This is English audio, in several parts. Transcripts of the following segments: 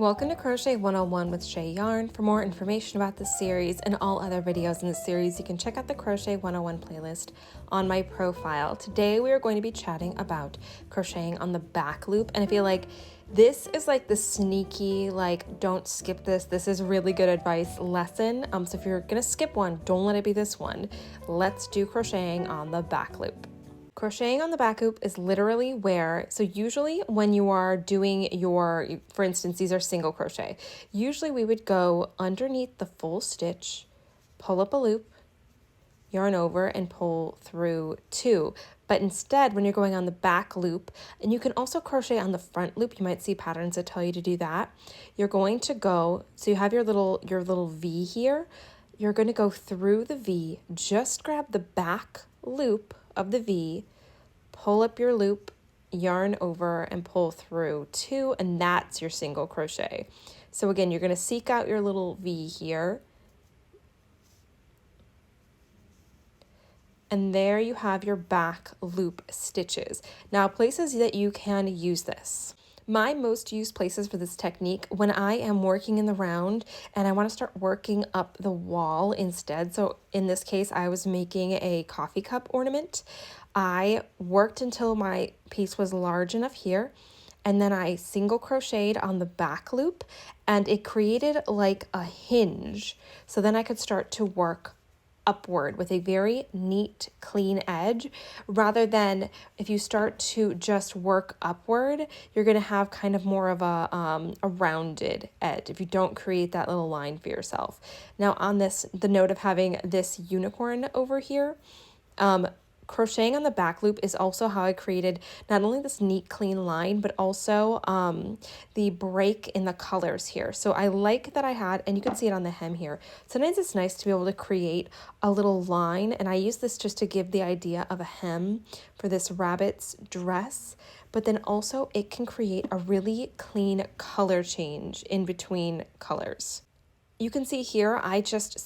Welcome to Crochet 101 with Shay Yarn. For more information about this series and all other videos in this series, you can check out the Crochet 101 playlist on my profile. Today we are going to be chatting about crocheting on the back loop, and I feel like this is like the sneaky, like, don't skip this. This is really good advice lesson. So if you're gonna skip one, don't let it be this one. Let's do crocheting on the back loop. Crocheting on the back loop is literally where, so usually when you are doing your, for instance, these are single crochet. Usually we would go underneath the full stitch, pull up a loop, yarn over, and pull through two. But instead, when you're going on the back loop, and you can also crochet on the front loop, you might see patterns that tell you to do that. You're going to go, so you have your little V here. You're going to go through the V, just grab the back loop of the V, pull up your loop, yarn over, and pull through two, and that's your single crochet. So again, you're going to seek out your little V here, and there you have your back loop stitches. Now, places that you can use this. My most used places for this technique when I am working in the round and I want to start working up the wall instead. So in this case, I was making a coffee cup ornament. I worked until my piece was large enough here, and then I single crocheted on the back loop, and it created like a hinge. So then I could start to work upward with a very neat, clean edge, rather than if you start to just work upward, you're going to have kind of more of a rounded edge if you don't create that little line for yourself. Now on this, the note of having this unicorn over here, crocheting on the back loop is also how I created not only this neat clean line, but also the break in the colors here. So I like that I had, and you can see it on the hem here. Sometimes it's nice to be able to create a little line, and I use this just to give the idea of a hem for this rabbit's dress, but then also it can create a really clean color change in between colors. You can see here, I just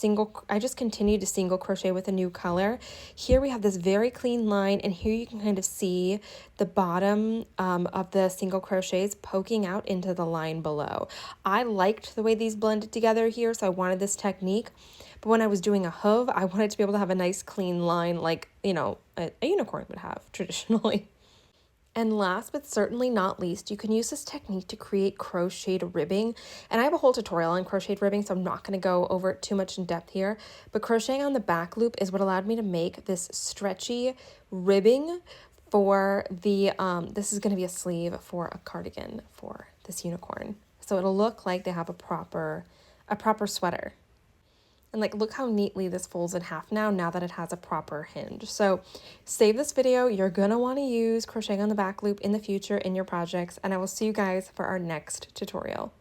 continue to single crochet with a new color. Here we have this very clean line, and here you can kind of see the bottom of the single crochets poking out into the line below. I liked the way these blended together here, so I wanted this technique. But when I was doing a hoof, I wanted to be able to have a nice clean line like, you know, a unicorn would have traditionally. And last but certainly not least, you can use this technique to create crocheted ribbing. And I have a whole tutorial on crocheted ribbing, so I'm not going to go over it too much in depth here. But crocheting on the back loop is what allowed me to make this stretchy ribbing for the, this is going to be a sleeve for a cardigan for this unicorn. So it'll look like they have a proper sweater. And like, look how neatly this folds in half now that it has a proper hinge. So save this video. You're gonna want to use crocheting on the back loop in the future in your projects, and I will see you guys for our next tutorial.